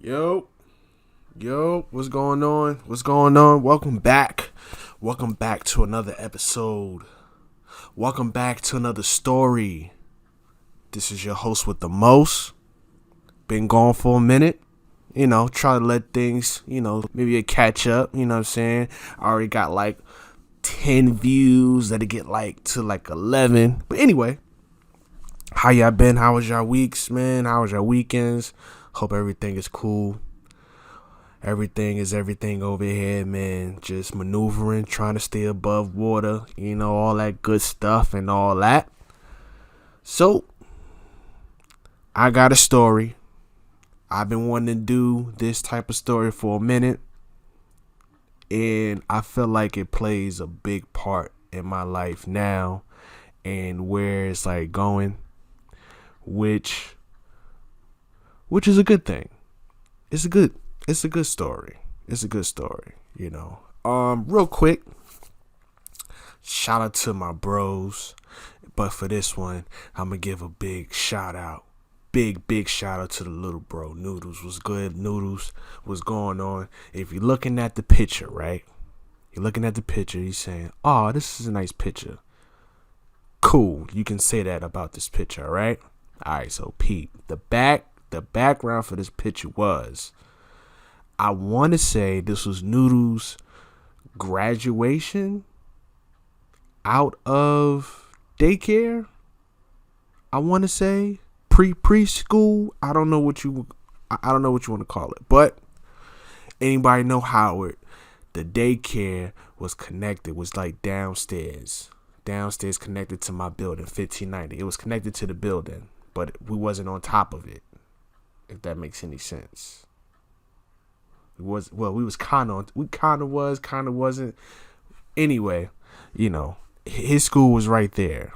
Yo, what's going on? What's going on? Welcome back. Welcome back to another episode. Welcome back to another story. This is your host with the most. Been gone for a minute. Try to let things, maybe a catch up. You know what I'm saying? I already got like 10 views that'll get to 11. But anyway, how y'all been? How was y'all weeks, man? How was y'all weekends? Hope everything is cool. Everything is everything over here, man. Just maneuvering, trying to stay above water, all that good stuff and all that. So, I got a story. I've been wanting to do this type of story for a minute. And I feel like it plays a big part in my life now and where it's going, which is a good thing. It's a good story. It's a good story, Real quick, shout out to my bros. But for this one, I'm gonna give a big shout out. Big shout out to the little bro. Noodles was good. Noodles was going on. If you're looking at the picture, right? You're looking at the picture, he's saying, "Oh, this is a nice picture." Cool. You can say that about this picture, all right? Alright, so Pete, the background for this picture was, I want to say this was Noodles' graduation out of daycare. I want to say preschool. I don't know what you want to call it, but anybody know how the daycare was connected? Was downstairs connected to my building, 1590. It was connected to the building, but we wasn't on top of it. If that makes any sense. We kind of wasn't. Anyway, his school was right there.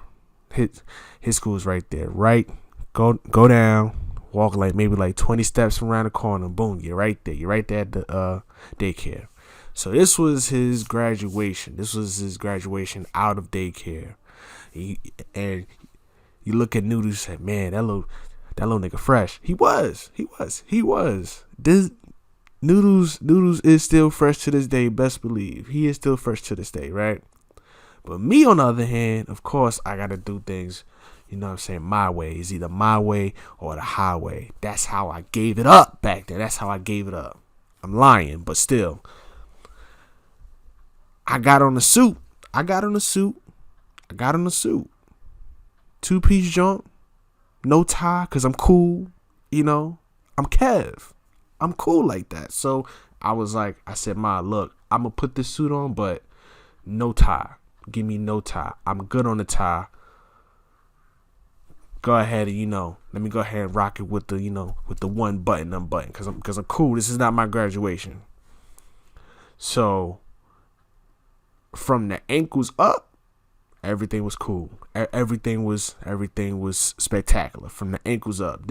His school was right there. Right, go down, walk maybe 20 steps around the corner. Boom, you're right there. You're right there at the daycare. So this was his graduation. This was his graduation out of daycare. And you look at Noodles and say, man, that little nigga fresh. He was. This Noodles is still fresh to this day. Best believe he is still fresh to this day, right? But me, on the other hand, of course, I gotta do things, my way. It's either my way or the highway. That's how I gave it up back then. That's how I gave it up. I'm lying, but still. I got on the suit. 2-piece jump. No tie, because I'm cool. I'm Kev. I'm cool like that. So I said, Ma, look, I'm going to put this suit on, but no tie. Give me no tie. I'm good on the tie. Go ahead and, let me go ahead and rock it with the, with the one button unbutton, because I'm cool. This is not my graduation. So from the ankles up, everything was cool. Everything was spectacular from the ankles up.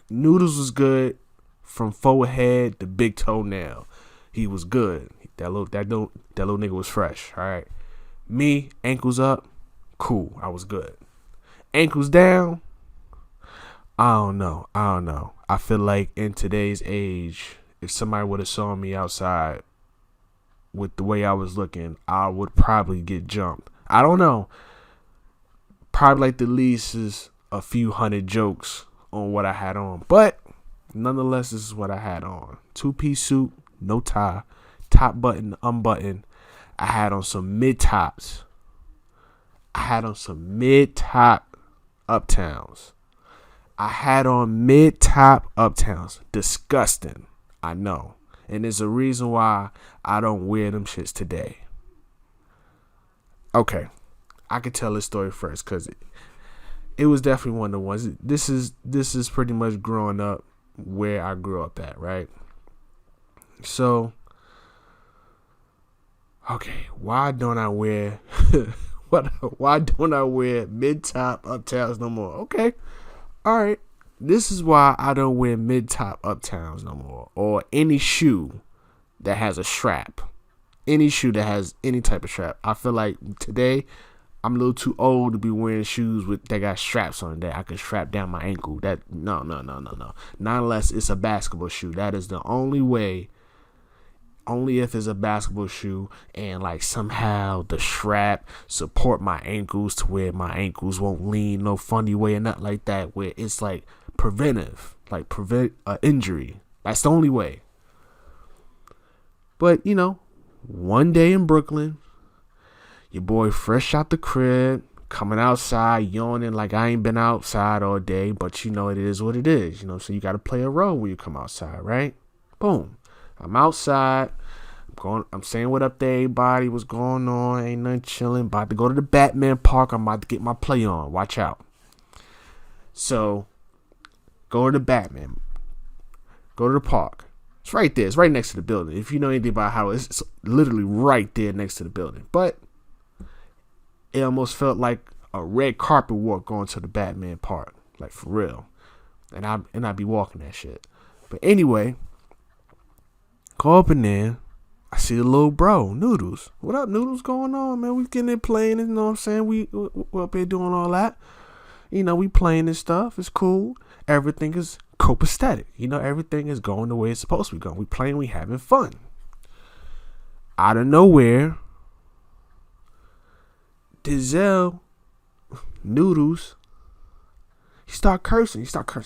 Noodles was good from forehead to big toenail. He was good. That little nigga was fresh. All right. Me, ankles up, cool. I was good. Ankles down, I don't know. I feel like in today's age, if somebody would have saw me outside with the way I was looking, I would probably get jumped. I don't know. Probably the least is a few hundred jokes on what I had on. But nonetheless, this is what I had on. 2-piece suit, no tie, top button unbuttoned. I had on some mid-tops. Uptowns. Disgusting. I know. And there's a reason why I don't wear them shits today. Okay. I could tell this story first because it was definitely one of the ones. This is pretty much growing up where I grew up at, right? So, okay, why don't I wear mid-top Uptowns no more? Okay, all right. This is why I don't wear mid-top Uptowns no more, or any shoe that has a strap. Any shoe that has any type of strap. I feel like today I'm a little too old to be wearing shoes that got straps on it that I can strap down my ankle. That no. Not unless it's a basketball shoe. That is the only way. Only if it's a basketball shoe and like somehow the strap support my ankles to where my ankles won't lean no funny way or nothing like that. Where it's like preventive, like prevent injury. That's the only way. But one day in Brooklyn. Your boy fresh out the crib, coming outside, yawning like I ain't been outside all day, but it is what it is, so you got to play a role when you come outside, right? Boom. I'm outside. I'm saying what up to everybody, what's going on, ain't nothing chilling, about to go to the Batman park, I'm about to get my play on, watch out. So, go to the Batman, go to the park. It's right there, it's right next to the building. If you know anything about how it's literally right there next to the building, but it almost felt like a red carpet walk going to the Batman park. Like, for real. And I'd be walking that shit. But anyway, go up in there. I see the little bro, Noodles. What up, Noodles? Going on, man? We getting it playing, you know what I'm saying? We up here doing all that. We playing this stuff. It's cool. Everything is copacetic. Everything is going the way it's supposed to be going. We playing, we having fun. Out of nowhere, Dizel, Noodles, he start cursing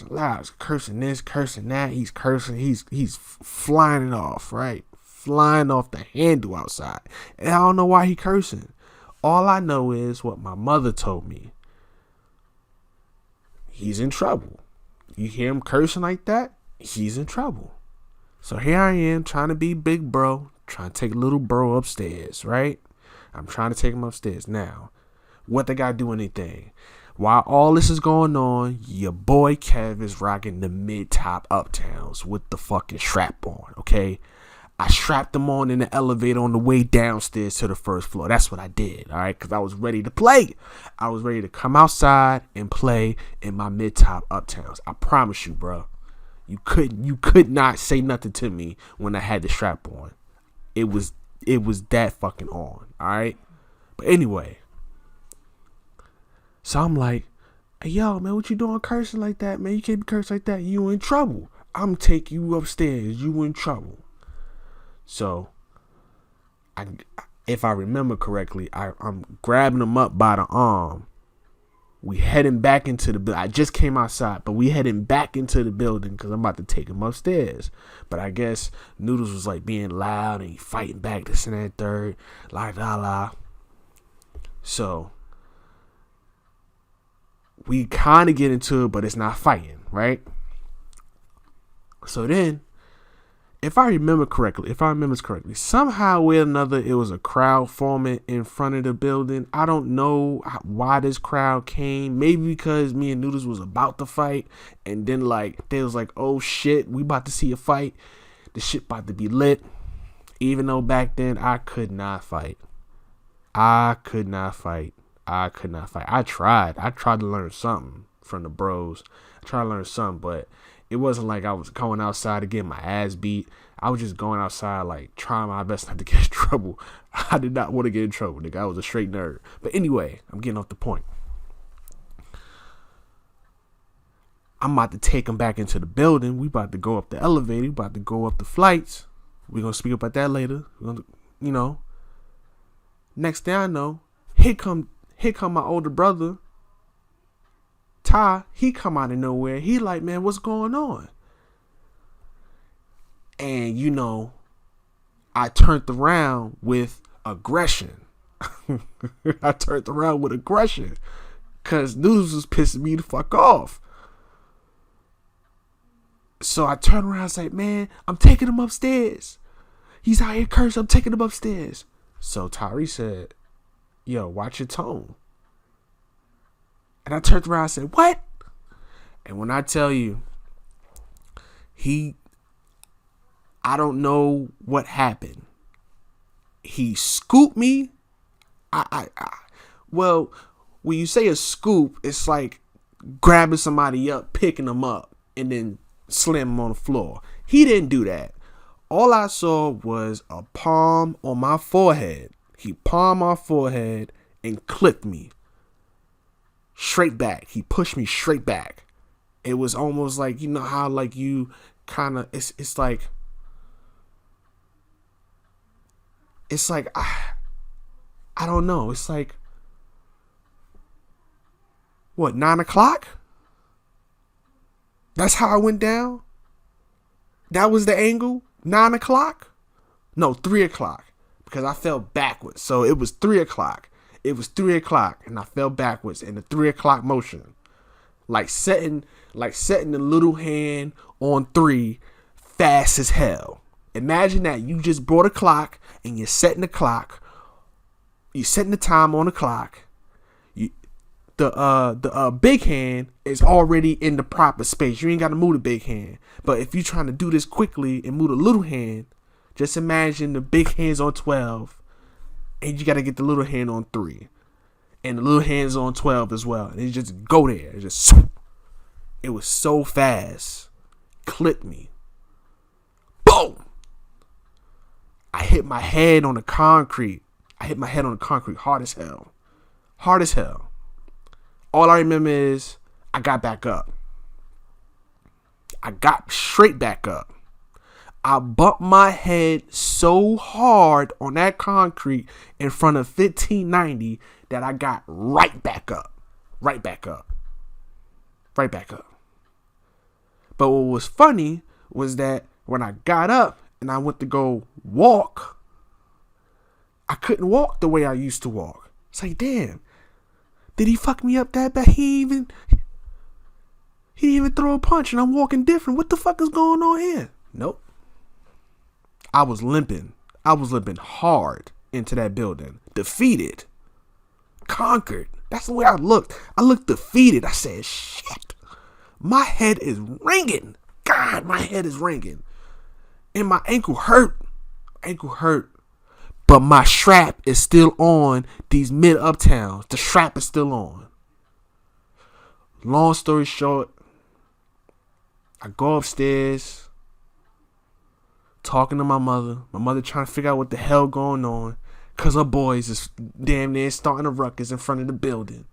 loud. He's cursing this, cursing that. He's cursing. He's flying it off, right? Flying off the handle outside. And I don't know why he cursing. All I know is what my mother told me. He's in trouble. You hear him cursing like that, he's in trouble. So here I am trying to be big bro, trying to take little bro upstairs, right? I'm trying to take him upstairs. Now, what they gotta do anything? While all this is going on, your boy Kev is rocking the mid-top Uptowns with the fucking strap on, okay? I strapped them on in the elevator on the way downstairs to the first floor. That's what I did, all right? Because I was ready to play. I was ready to come outside and play in my mid-top Uptowns. I promise you, bro. You could not say nothing to me when I had the strap on. It was that fucking on, all right? But anyway, so I'm like, hey, yo, man, what you doing cursing like that, man? You can't be cursing like that. You in trouble. I'm taking you upstairs. You in trouble. So, if I remember correctly, I'm grabbing him up by the arm. We heading back into the building. I just came outside, but we heading back into the building because I'm about to take him upstairs. But I guess Noodles was like being loud and he fighting back, this and that third, la. So we kind of get into it, but it's not fighting, right? So then, if I remember correctly, somehow or another, it was a crowd forming in front of the building. I don't know why this crowd came. Maybe because me and Noodles was about to fight. And then, they was like, oh, shit, we about to see a fight. The shit about to be lit. Even though back then, I could not fight. I tried to learn something from the bros. But it wasn't like I was going outside to get my ass beat. I was just going outside, trying my best not to get in trouble. I did not want to get in trouble, nigga. I was a straight nerd. But anyway, I'm getting off the point. I'm about to take him back into the building. We about to go up the elevator. We about to go up the flights. We're going to speak about that later. Next thing I know, here come my older brother, Ty. He come out of nowhere. He like, man, what's going on? And I turned around with aggression. Because Noodles was pissing me the fuck off. So I turned around and said, man, I'm taking him upstairs. He's out here cursing. I'm taking him upstairs. So Tyree said, yo, watch your tone. And I turned around and said, what? And when I tell you, I don't know what happened. He scooped me. Well, when you say a scoop, it's like grabbing somebody up, picking them up, and then slam them on the floor. He didn't do that. All I saw was a palm on my forehead. He palmed my forehead and clipped me straight back. He pushed me straight back. It was almost like, you know how like you kind of, it's like I don't know. It's like, what, 9 o'clock? That's how I went down? That was the angle? 9 o'clock? No, 3 o'clock. Because I fell backwards. So it was 3 o'clock. It was 3 o'clock and I fell backwards in the 3 o'clock motion. Like setting the little hand on 3 fast as hell. Imagine that you just brought a clock and you're setting the clock. You're setting the time on the clock. The big hand is already in the proper space. You ain't got to move the big hand. But if you're trying to do this quickly and move the little hand, just imagine the big hand's on 12 and you got to get the little hand on 3. And the little hand's on 12 as well. And it just go there. It was so fast. Clipped me. Boom! I hit my head on the concrete. Hard as hell. Hard as hell. All I remember is I got back up. I got straight back up. I bumped my head so hard on that concrete in front of 1590 that I got right back up. Right back up. Right back up. But what was funny was that when I got up and I went to go walk, I couldn't walk the way I used to walk. It's like, damn, did he fuck me up that bad? He didn't even throw a punch and I'm walking different. What the fuck is going on here? Nope. I was limping. I was limping hard into that building. Defeated. Conquered. That's the way I looked. I looked defeated. I said, shit. My head is ringing. God, my head is ringing. And my ankle hurt. But my strap is still on these mid Uptowns. The strap is still on. Long story short, I go upstairs, talking to my mother. My mother trying to figure out what the hell going on. Because her boys is damn near starting a ruckus in front of the building.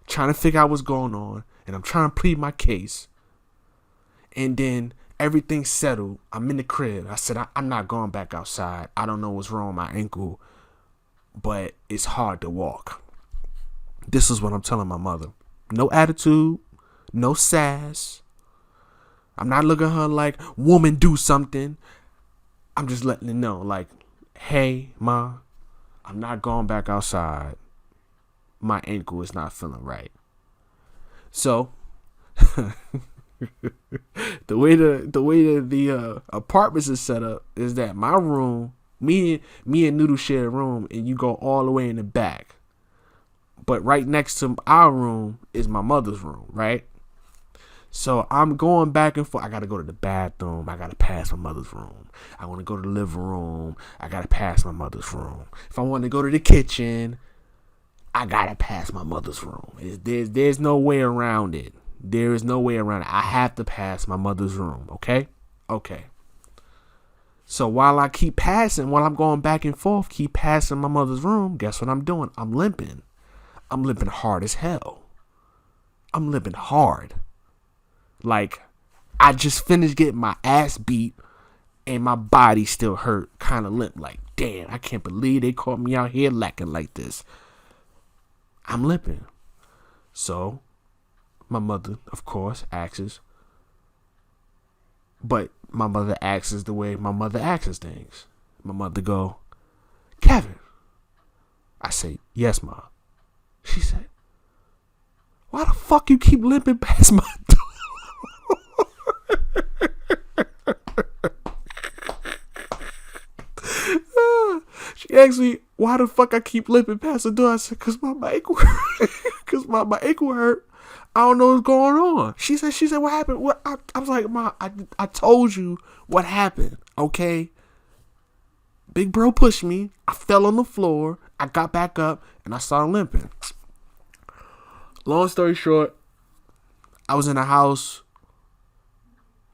Trying to figure out what's going on. And I'm trying to plead my case. And then everything's settled. I'm in the crib. I said, I'm not going back outside. I don't know what's wrong with my ankle, but it's hard to walk. This is what I'm telling my mother. No attitude, no sass. I'm not looking at her like, woman, do something. I'm just letting her know, like, hey, Ma, I'm not going back outside. My ankle is not feeling right. So, the way the apartments is set up is that my room, me and Noodle share a room, and you go all the way in the back. But right next to our room is my mother's room, right? So I'm going back and forth. I gotta go to the bathroom. I gotta pass my mother's room. I want to go to the living room. I gotta pass my mother's room. If I want to go to the kitchen, I gotta pass my mother's room. There's no way around it. There is no way around it. I have to pass my mother's room, okay? Okay. So while I'm going back and forth, keep passing my mother's room, guess what I'm doing? I'm limping. I'm limping hard as hell. I'm limping hard. Like, I just finished getting my ass beat and my body still hurt, kind of limp. Like, damn, I can't believe they caught me out here lacking like this. I'm limping. So my mother, of course, asks. But my mother asks the way my mother asks things. My mother go, Kevin. I say, yes, Ma. She said, why the fuck you keep limping past my door? She asked me, why the fuck I keep limping past the door? I said, cause my ankle hurt. Cause my ankle hurt. I don't know what's going on. She said, what happened? What? I was like, Ma, I told you what happened, okay? Big bro pushed me. I fell on the floor. I got back up and I started limping. Long story short, I was in the house.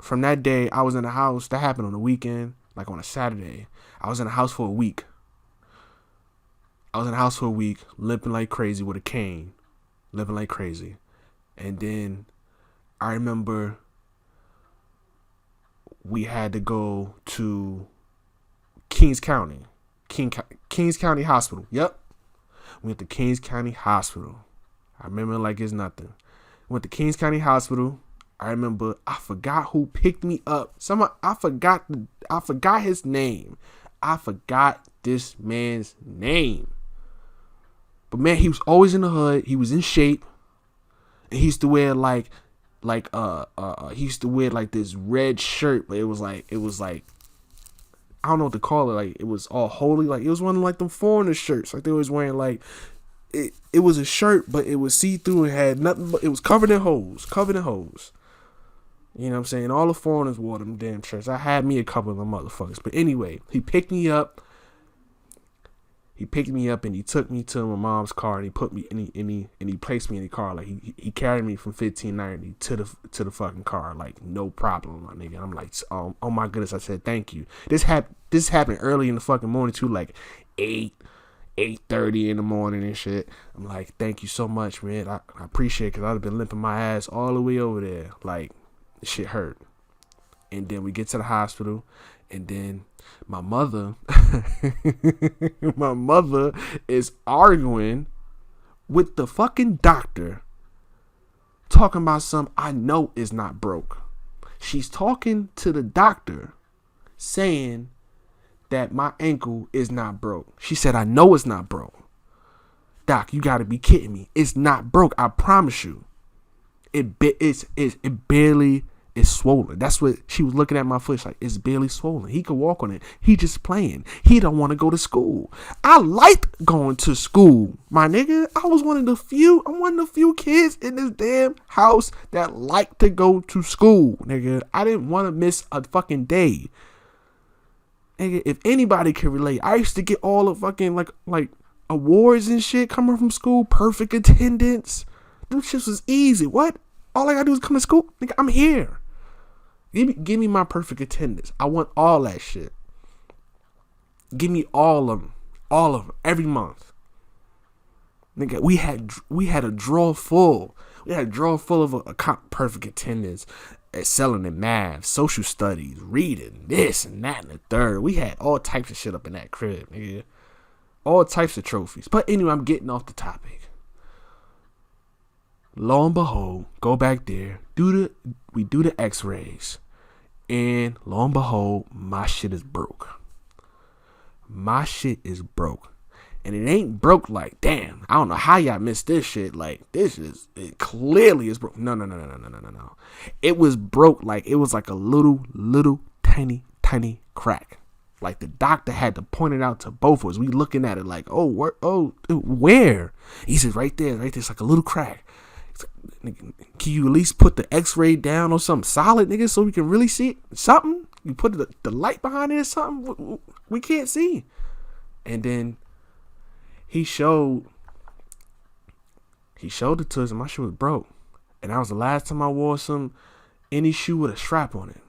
From that day, I was in the house. That happened on the weekend, like on a Saturday. I was in the house for a week. I was in the house for a week, limping like crazy with a cane, limping like crazy. And then I remember we had to go to Kings County, Kings County Hospital. Yep, we went to Kings County Hospital. I remember like it's nothing. Went to Kings County Hospital. I remember I forgot who picked me up. I forgot his name. I forgot this man's name. But man, he was always in the hood. He was in shape. And he used to wear he used to wear like this red shirt, but it was like I don't know what to call it. Like it was all holy. Like it was one of like them foreigner shirts. Like they was wearing like it was a shirt, but it was see through and had nothing but it was covered in holes. You know what I'm saying? All the foreigners wore them damn shirts. I had me a couple of them motherfuckers. But anyway, he picked me up. And he took me to my mom's car and he put me and he placed me in the car. Like he carried me from 1590 to the fucking car. Like no problem, my nigga. I'm like, oh my goodness. I said thank you. This happened early in the fucking morning too, like 8:30 in the morning and shit. I'm like, thank you so much, man. I appreciate it because I'd have been limping my ass all the way over there. Like shit hurt. And then we get to the hospital, and then my mother is arguing with the fucking doctor, talking about something I know is not broke. She's talking to the doctor, saying that my ankle is not broke. She said, I know it's not broke. Doc, you gotta be kidding me. It's not broke. I promise you. It barely is swollen. That's what she was looking at my foot. She's like, it's barely swollen. He could walk on it. He just playing. He don't want to go to school. I liked going to school, my nigga. I'm one of the few kids in this damn house that like to go to school, nigga. I didn't want to miss a fucking day. Nigga, if anybody can relate, I used to get all the fucking like awards and shit coming from school. Perfect attendance. Them shit was easy. What? All I gotta do is come to school. Nigga, I'm here. Give me my perfect attendance. I want all that shit. Give me all of them, every month. Nigga, we had a drawer full. We had a drawer full of a perfect attendance, excelling in math, social studies, reading, this and that and the third. We had all types of shit up in that crib, nigga. All types of trophies. But anyway, I'm getting off the topic. Lo and behold, go back there, we do the Xrays, and lo and behold, my shit is broke. My shit is broke. And it ain't broke like, damn, I don't know how y'all missed this shit. Like, it clearly is broke. No. It was broke like, it was like a little tiny crack. Like the doctor had to point it out to both of us. We looking at it like, where? He said, right there. It's like a little crack. Can you at least put the X-ray down or something solid, nigga, so we can really see it? Something? You put the light behind it or something? We can't see. And then he showed it to us, and my shoe was broke. And that was the last time I wore any shoe with a strap on it.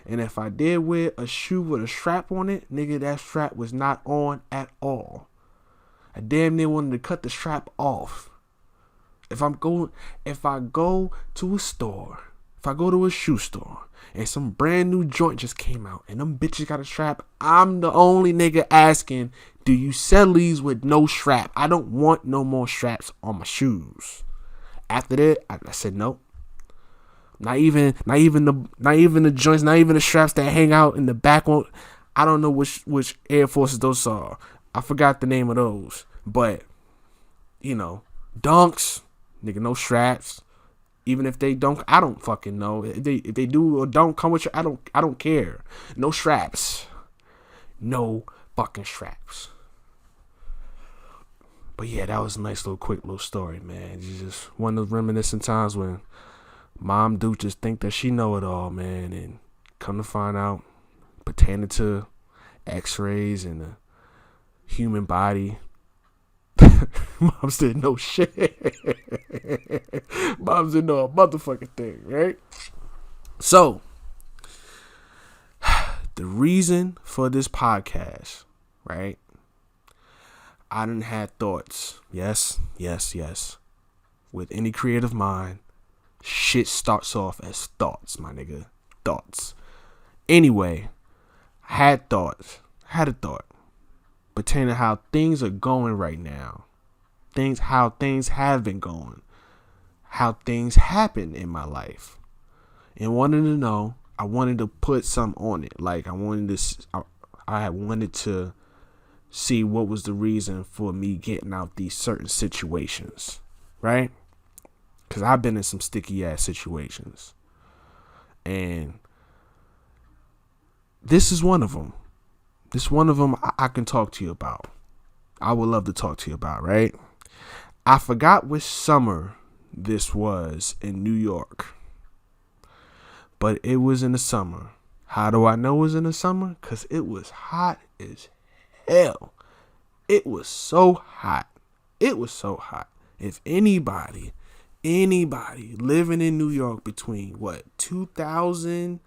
And if I did wear a shoe with a strap on it, nigga, that strap was not on at all. I damn near wanted to cut the strap off. If I go to a store, if I go to a shoe store and some brand new joint just came out and them bitches got a strap, I'm the only nigga asking, do you sell these with no strap? I don't want no more straps on my shoes. After that, I said nope. Not even the joints, not even the straps that hang out in the back one. I don't know which Air Forces those are. I forgot the name of those. But, you know, dunks. Nigga, no straps. Even if they don't, I don't fucking know. If they do or don't come with you, I don't care. No straps. No fucking straps. But yeah, that was a nice quick little story, man. It's just one of those reminiscent times when mom do just think that she know it all, man, and come to find out, pertaining to X-rays and the human body. Moms didn't know shit. Moms didn't know a motherfucking thing, right? So, the reason for this podcast, right? I done had thoughts. Yes. With any creative mind, shit starts off as thoughts, my nigga. Thoughts. Anyway, had a thought pertaining to how things are going right now. How things have been going. How things happen in my life. And wanted to know, I wanted to put something on it. Like I wanted to see what was the reason for me getting out these certain situations, right? Because I've been in some sticky ass situations, and this is one of them. I can talk to you about. I would love to talk to you about, right? I forgot which summer this was in New York, but it was in the summer. How do I know it was in the summer? Because it was hot as hell. It was so hot. If anybody living in New York between 2000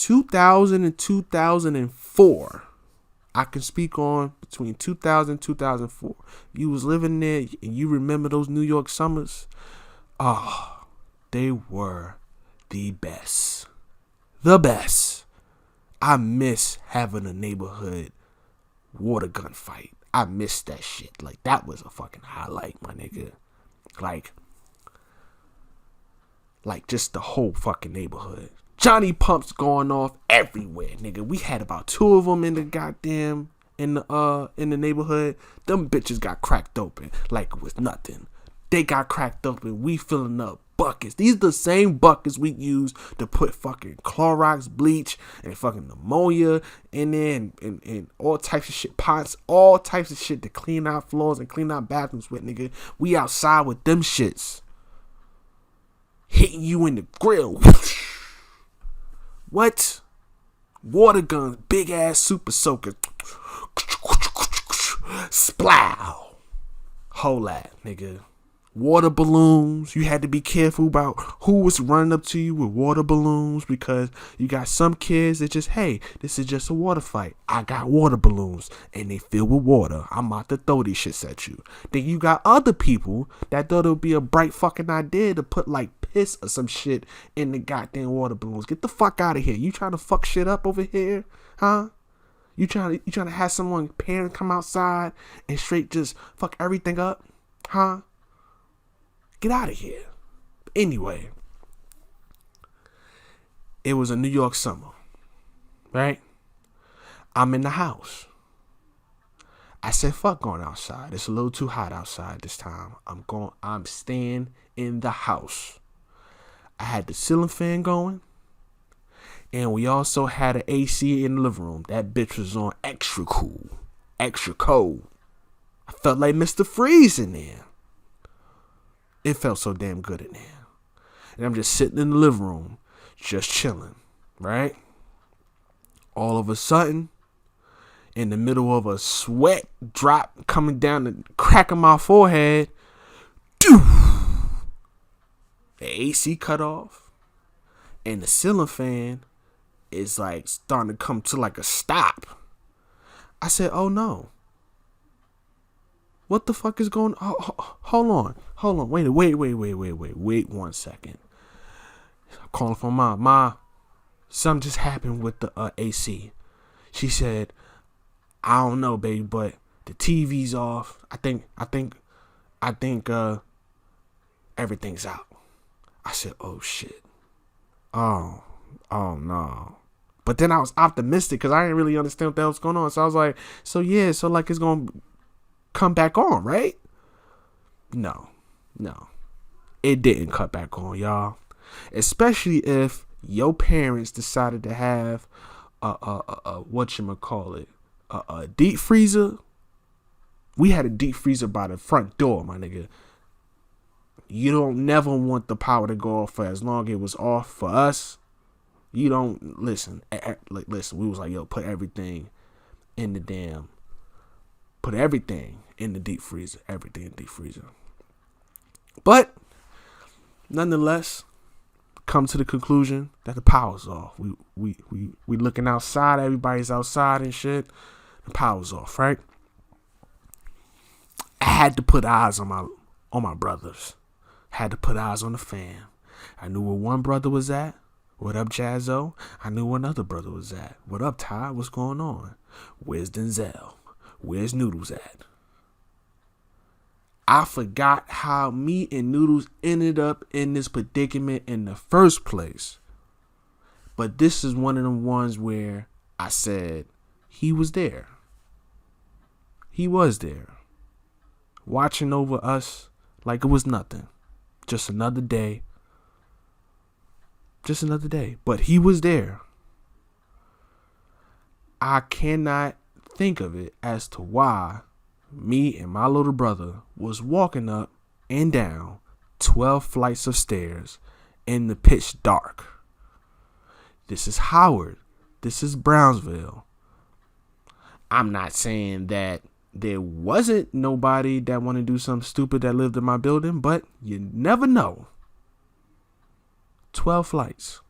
and 2004, I can speak on between 2000 and 2004. You was living there and you remember those New York summers. They were the best. I miss having a neighborhood water gun fight. I miss that shit. Like, that was a fucking highlight, my nigga. Like just the whole fucking neighborhood. Johnny pumps going off everywhere, nigga. We had about 2 of them in the neighborhood. Them bitches got cracked open like it was nothing. They got cracked open. We filling up buckets. These are the same buckets we use to put fucking Clorox bleach and fucking ammonia in there and all types of shit, pots, all types of shit to clean out floors and clean out bathrooms with, nigga. We outside with them shits. Hitting you in the grill. What? Water guns, big ass super soaker. Splow. Whole lot, nigga. Water balloons. You had to be careful about who was running up to you with water balloons, because you got some kids that just, hey, this is just a water fight. I got water balloons and they filled with water. I'm about to throw these shits at you. Then you got other people that thought it would be a bright fucking idea to put like piss or some shit in the goddamn water balloons. Get the fuck out of here. You trying to fuck shit up over here? Huh? You trying to have someone parent come outside and straight just fuck everything up? Huh? Get out of here. Anyway, it was a New York summer, right? I'm in the house. I said, fuck going outside. It's a little too hot outside this time. I'm staying in the house. I had the ceiling fan going, and we also had an AC in the living room. That bitch was on extra cool, extra cold. I felt like Mr. Freeze in there. It felt so damn good in there. And I'm just sitting in the living room, just chilling, right? All of a sudden, in the middle of a sweat drop coming down the crack of my forehead, the AC cut off, and the ceiling fan is like starting to come to like a stop. I said, oh no. What the fuck is going on? Hold on. Wait 1 second. I'm calling for Mom. Ma, something just happened with the AC. She said, I don't know, baby, but the TV's off. I think everything's out. I said, oh shit. Oh no. But then I was optimistic because I didn't really understand what the hell was going on. So I was like, so like it's going to come back on, right? No. It didn't cut back on, y'all. Especially if your parents decided to have a deep freezer. We had a deep freezer by the front door, my nigga. You don't never want the power to go off for as long as it was off for us. You don't listen. Listen, we was like, yo, put everything in the deep freezer. Everything in the deep freezer. But nonetheless, come to the conclusion that the power's off. We looking outside. Everybody's outside and shit. The power's off, right? had to put eyes on my brothers. Had to put eyes on the fam. I knew where one brother was at. What up, Jazzo? I knew where another brother was at. What up, Ty? What's going on? Where's Denzel? Where's Noodles at? I forgot how me and Noodles ended up in this predicament in the first place. But this is one of them ones where I said he was there. He was there. Watching over us like it was nothing. Just another day. Just another day. But he was there. I cannot think of it as to why me and my little brother was walking up and down 12 flights of stairs in the pitch dark. This is Howard. This is Brownsville. I'm not saying that there wasn't nobody that wanted to do something stupid that lived in my building, but you never know. 12 flights.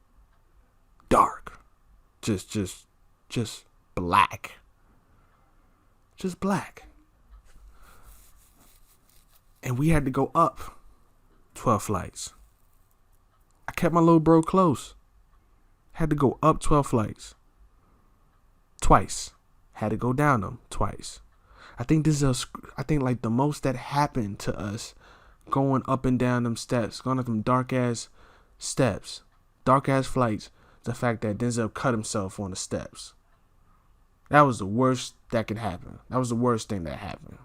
Dark. Just black. Just black. And we had to go up 12 flights. I kept my little bro close. Had to go up 12 flights. Twice. Had to go down them twice. I think like the most that happened to us going up and down them steps, going up them dark ass steps, dark ass flights, the fact that Denzel cut himself on the steps. That was the worst that could happen. That was the worst thing that happened.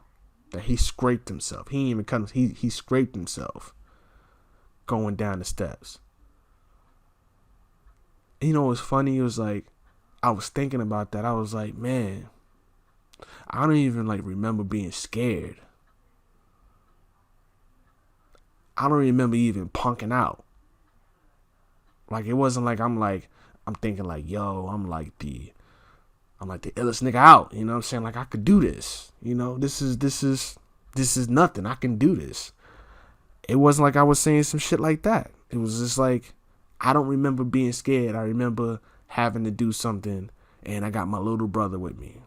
That he scraped himself. He didn't even cut him. He scraped himself going down the steps. And you know what's funny? It was like, I was thinking about that. I was like, man, I don't even like remember being scared. I don't remember even punking out. Like, it wasn't like I'm thinking like, yo, I'm like the illest nigga out. You know what I'm saying? Like, I could do this. You know, this is nothing. I can do this. It wasn't like I was saying some shit like that. It was just like, I don't remember being scared. I remember having to do something, and I got my little brother with me.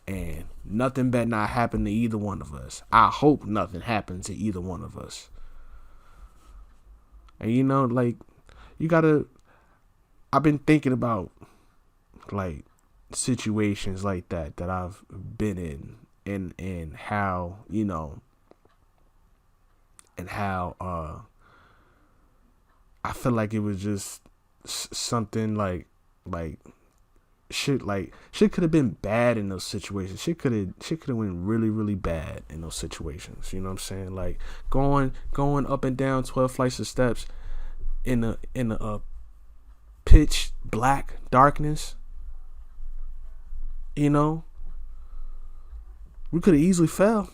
And nothing better not happen to either one of us. I hope nothing happens to either one of us. And you know, like, I've been thinking about, like, situations like that I've been in, and how, you know, and how I feel like it was just something like shit could have been bad in those situations. Shit could have went really, really bad in those situations. You know what I'm saying? Like going up and down 12 flights of steps in a pitch black darkness. You know, we could have easily fell.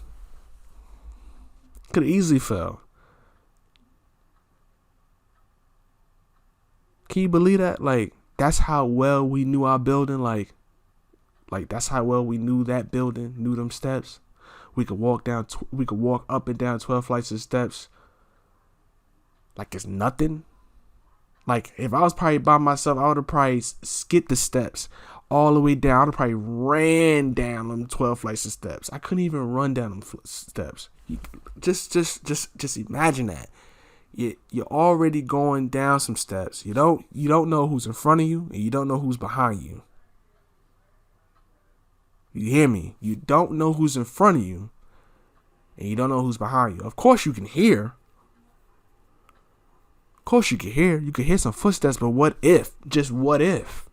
Could have easily fell. Can you believe that? Like, that's how well we knew our building. Like that's how well we knew that building, knew them steps. We could walk up and down 12 flights of steps like it's nothing. Like, if I was probably by myself, I would have probably skipped the steps all the way down. I would have probably ran down them 12 flights of steps. I couldn't even run down them steps. Just imagine that. You're already going down some steps. You don't know who's in front of you, and you don't know who's behind you. You hear me? You don't know who's in front of you, and you don't know who's behind you. Of course you can hear. Of course you can hear. You can hear some footsteps, but what if? Just what if?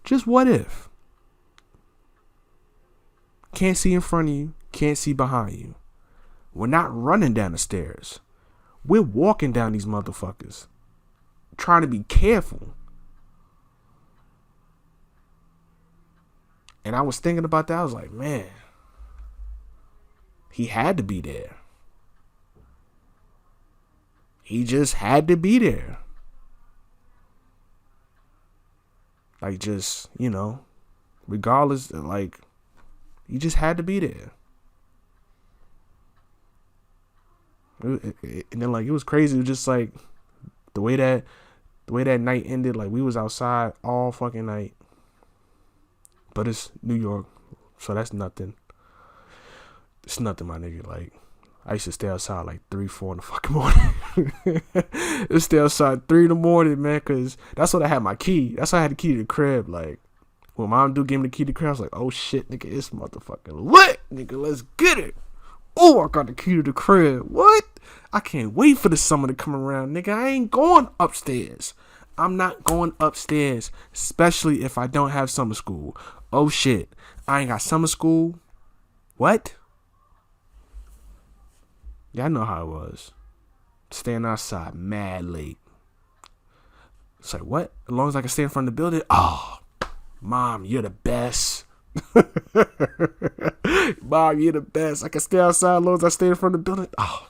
Just what if? Can't see in front of you, can't see behind you. We're not running down the stairs. We're walking down these motherfuckers, trying to be careful. And I was thinking about that. I was like, man, he had to be there. He just had to be there. Like, just, you know, regardless, like, he just had to be there. And then, like, it was crazy. It was just like the way that night ended. Like, we was outside all fucking night, but it's New York, so that's nothing. It's nothing, my nigga. Like, I used to stay outside like 3, 4 in the fucking morning. Just stay outside 3 in the morning, man, because that's when I had my key. That's why I had the key to the crib. Like, when mom gave me the key to the crib, I was like, oh shit, nigga, it's motherfucking lit. Nigga, let's get it. Oh, I got the key to the crib. What? I can't wait for the summer to come around, nigga. I ain't going upstairs. I'm not going upstairs, especially if I don't have summer school. Oh shit, I ain't got summer school. What? Yeah, I know how it was. Staying outside mad late. It's like, what? As long as I can stay in front of the building? Oh, mom, you're the best. Mom, you're the best. I can stay outside as long as I stay in front of the building. Oh,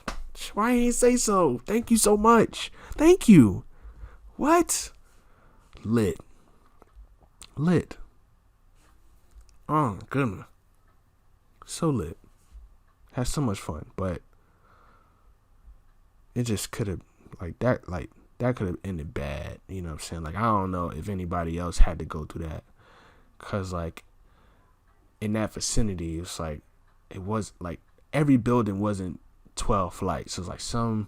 why you ain't say so? Thank you so much. Thank you. What? Lit. Oh, goodness. So lit. Had so much fun, but it just could have, that could have ended bad. You know what I'm saying? Like, I don't know if anybody else had to go through that. Because, like, in that vicinity, it's like, it was, like, every building wasn't 12 flights. It was, like, some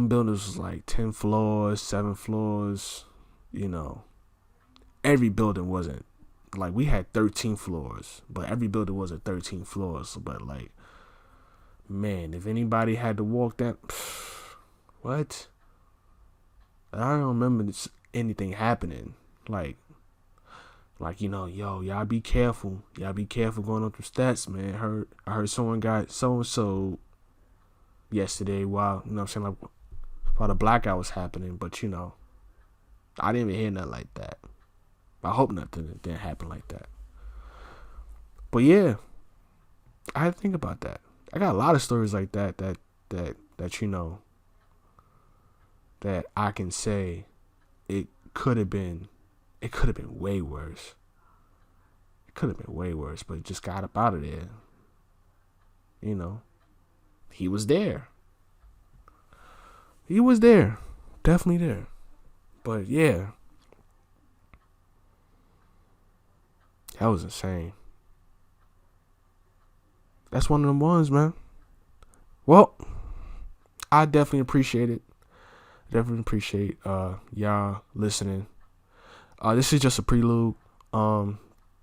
buildings was, like, 10 floors, 7 floors, you know. Every building wasn't, like, we had 13 floors, but every building wasn't 13 floors. But, like, man, if anybody had to walk that, what? I don't remember anything happening. Like, you know, y'all be careful. Y'all be careful going up the stats, man. I heard someone got so-and-so yesterday while, you know what I'm saying, like, while the blackout was happening. But, you know, I didn't even hear nothing like that. I hope nothing didn't happen like that. But, yeah, I had to think about that. I got a lot of stories like that, you know, that I can say it could have been way worse. It could have been way worse, but it just got up out of there. You know, he was there. He was there. Definitely there. But yeah, that was insane. That's one of them ones, man. Well, I definitely appreciate it. Definitely appreciate y'all listening. This is just a prelude.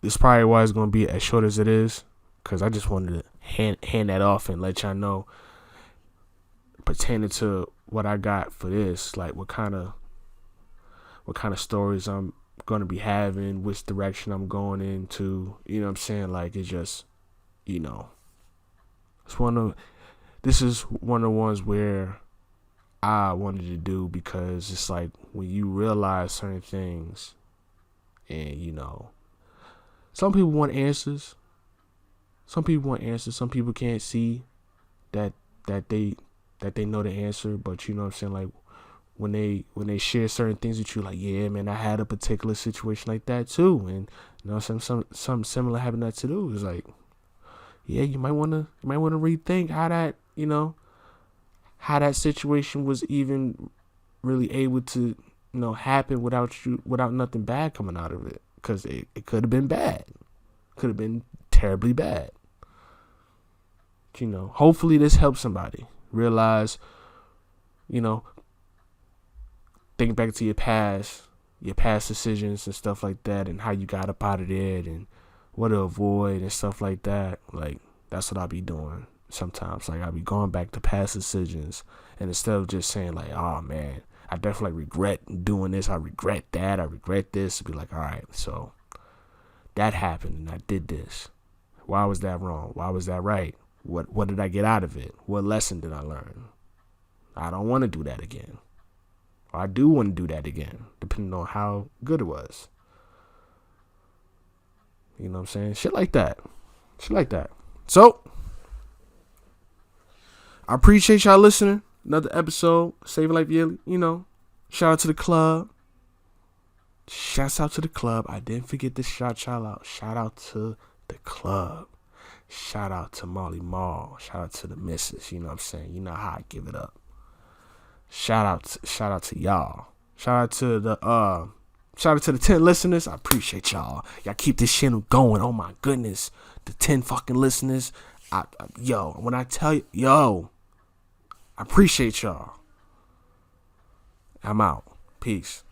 This probably why it's gonna be as short as it is, cause I just wanted to hand that off and let y'all know, pertaining to what I got for this, like what kind of stories I'm gonna be having, which direction I'm going into. You know what I'm saying? Like, it's just, you know, this is one of the ones where I wanted to do, because it's like when you realize certain things, and, you know, some people want answers. Some people can't see that they know the answer, but, you know what I'm saying, like, when they share certain things with you, like, yeah, man, I had a particular situation like that too, and, you know, something similar happened that too. It's like, yeah, you might wanna rethink how that, you know, how that situation was even really able to, you know, happen without nothing bad coming out of it, because it could have been bad, could have been terribly bad. You know, hopefully this helps somebody realize, you know, think back to your past decisions and stuff like that, and how you got up out of there, and what to avoid and stuff like that. Like, that's what I'll be doing sometimes. Like, I'll be going back to past decisions, and instead of just saying like, oh man, I definitely regret doing this, I regret that, I regret this, be like, all right, so that happened and I did this. Why was that wrong? Why was that right? What did I get out of it? What lesson did I learn? I don't want to do that again. Or I do want to do that again, depending on how good it was. You know what I'm saying? Shit like that. So, I appreciate y'all listening. Another episode, Save Life Yearly. You know, shout out to the club. Shouts out to the club. I didn't forget to shout y'all out. Shout out to the club. Shout out to Molly Mall. Shout out to the missus. You know what I'm saying? You know how I give it up. Shout out to y'all. Shout out to the 10 listeners. I appreciate y'all. Y'all keep this channel going. Oh my goodness. The 10 fucking listeners. Yo, when I tell you, yo, I appreciate y'all. I'm out. Peace.